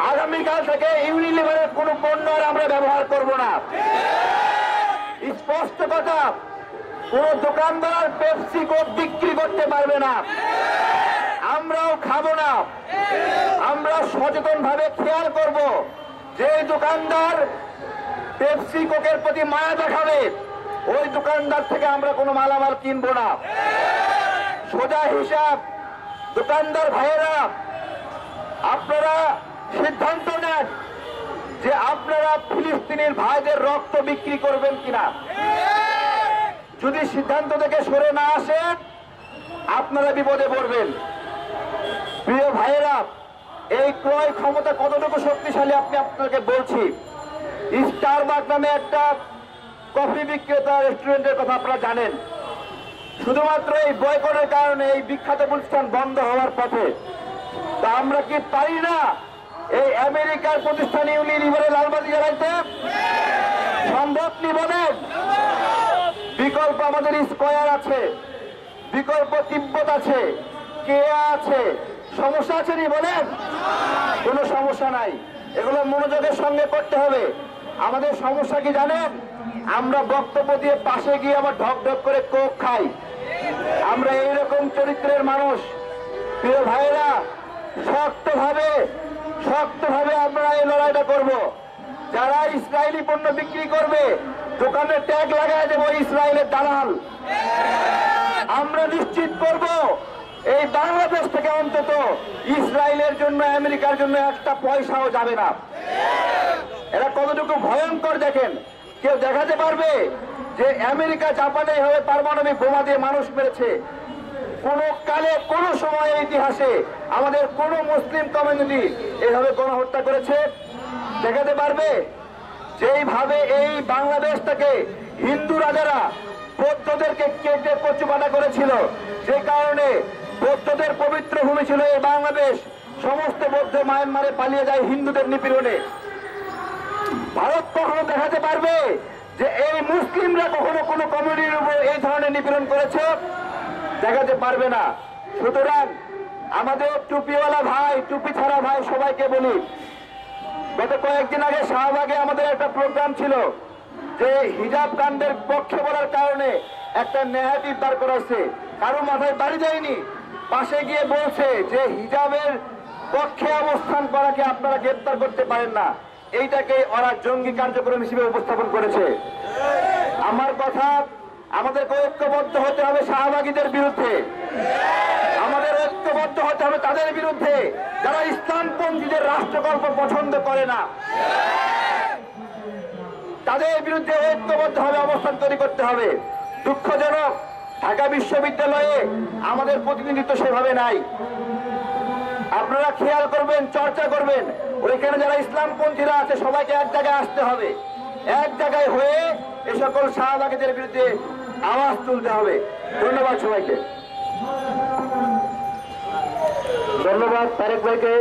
আগামীকাল থেকে ইউনিলিভারের কোনো পণ্য আর আমরা ব্যবহার করব না। স্পষ্ট কথা, কোন দোকানদার পেপসি কোক বিক্রি করতে পারবে না, আমরাও খাবো না। আমরা সচেতন ভাবে খেয়াল করব, যে দোকানদার পেপসি কোকের প্রতি মায়া দেখাবে ওই দোকানদার থেকে আমরা কোনো মালামাল কিনবো না। সোজা হিসাব, দোকানদার ভাইয়েরা আপনারা সিদ্ধান্ত নেন যে আপনারা ফিলিস্তিনের ভাইদের রক্ত বিক্রি করবেন কিনা। যদি সিদ্ধান্ত থেকে সরে না আসেন আপনারা বিপদে পড়বেন। প্রিয় ভাইয়েরা, এই ক্রয় ক্ষমতা কতটুকু শক্তিশালী আপনি আপনাকে বলছি। স্টারবাক নামে একটা কফি বিক্রেতা রেস্টুরেন্টের কথা আপনারা জানেন। শুধুমাত্র এই বয়কটের কারণে এই বিখ্যাত প্রতিষ্ঠান বন্ধ হওয়ার পথে। তা আমরা কি পারি না এই আমেরিকার প্রতিষ্ঠান ইউনিলিভারে লালবাতি জ্বালাইতে? সম্ভব নি বলেন? বিকল্প আমাদের স্কয়ার আছে, বিকল্প তিব্বত আছে, কেয়া আছে। সমস্যা আছে নি বলেন? কোনো সমস্যা নাই। এগুলো মনোযোগের সঙ্গে করতে হবে। আমাদের সমস্যা কি জানেন? আমরা বক্তব্য দিয়ে পাশে গিয়ে আবার ঢক ঢক করে কোক খাই। আমরা এইরকম চরিত্রের মানুষ। প্রিয় ভাইয়েরা, শক্তভাবে আমরা এই লড়াইটা করব। যারা ইসরায়েলি পণ্য বিক্রি করবে দোকানে ট্যাগ লাগাই দেব ইসরায়েলের দালাল। আমরা নিশ্চিত করব এই বাংলাদেশ থেকে অন্তত ইসরায়েলের জন্য, আমেরিকার জন্য একটা পয়সাও যাবে না। এরা কতটুকু ভয়ঙ্কর দেখেন। কেউ দেখাতে পারবে যে আমেরিকা জাপানে এইভাবে পারমাণবিক বোমা দিয়ে মানুষ মেরেছে? কোন কালে কোন সময় ইতিহাসে আমাদের কোন মুসলিম কমিউনিটি এইভাবে গণহত্যা করেছে? দেখাতে পারবে? যেইভাবে এই বাংলাদেশটাকে হিন্দু রাজারা বৌদ্ধদেরকে কেটে কচুপাটা করেছিল, যে কারণে বৌদ্ধদের পবিত্র ভূমি ছিল এই বাংলাদেশ, সমস্ত বৌদ্ধ মায়ানমারে পালিয়ে যায় হিন্দুদের নিপীড়নে। ভারত কখনো দেখাতে পারবে যে এই মুসলিমরা কখনো কোনো কমিউনিটির উপর এই ধরনের নিপীড়ন করেছে? দেখাতে পারবে না। সুতরাং আমাদের টুপিওয়ালা ভাই, টুপি ছাড়া ভাই সবাইকে বলি, গত কয়েকদিন আগে শাহবাগে আমাদের একটা প্রোগ্রাম ছিল যে হিজাব কাণ্ডের পক্ষে বলার কারণে একটা নেহাতি দাঁড় করাচ্ছে। কারো মাথায় বাড়ি যায়নি, পাশে গিয়ে বলছে যে হিজাবের পক্ষে অবস্থান করাকে আপনারা গ্রেপ্তার করতে পারেন না। এইটাকে ওরা জঙ্গি কার্যক্রম হিসেবে উপস্থাপন করেছে। আমার কথা, আমাদেরকে ঐক্যবদ্ধ হতে হবে শাহবাগীদের বিরুদ্ধে। আমাদের ঐক্যবদ্ধ হতে হবে তাদের বিরুদ্ধে যারা ইসলামপন্থীদের রাষ্ট্রকল্প পছন্দ করে না। তাদের বিরুদ্ধে ঐক্যবদ্ধভাবে অবস্থান তৈরি করতে হবে। দুঃখজনক, ঢাকা বিশ্ববিদ্যালয়ে আমাদের প্রতিনিধিত্ব সেভাবে নাই। আপনারা খেয়াল করবেন, চর্চা করবেন, ওইখানে যারা ইসলামপন্থীরা আছে সবাইকে এক জায়গায় আসতে হবে। এক জায়গায় হয়ে এ সকল শাহবাগীদের বিরুদ্ধে আওয়াজ তুলতে হবে। ধন্যবাদ সবাইকে। ধন্যবাদ তারেক ভাইকে।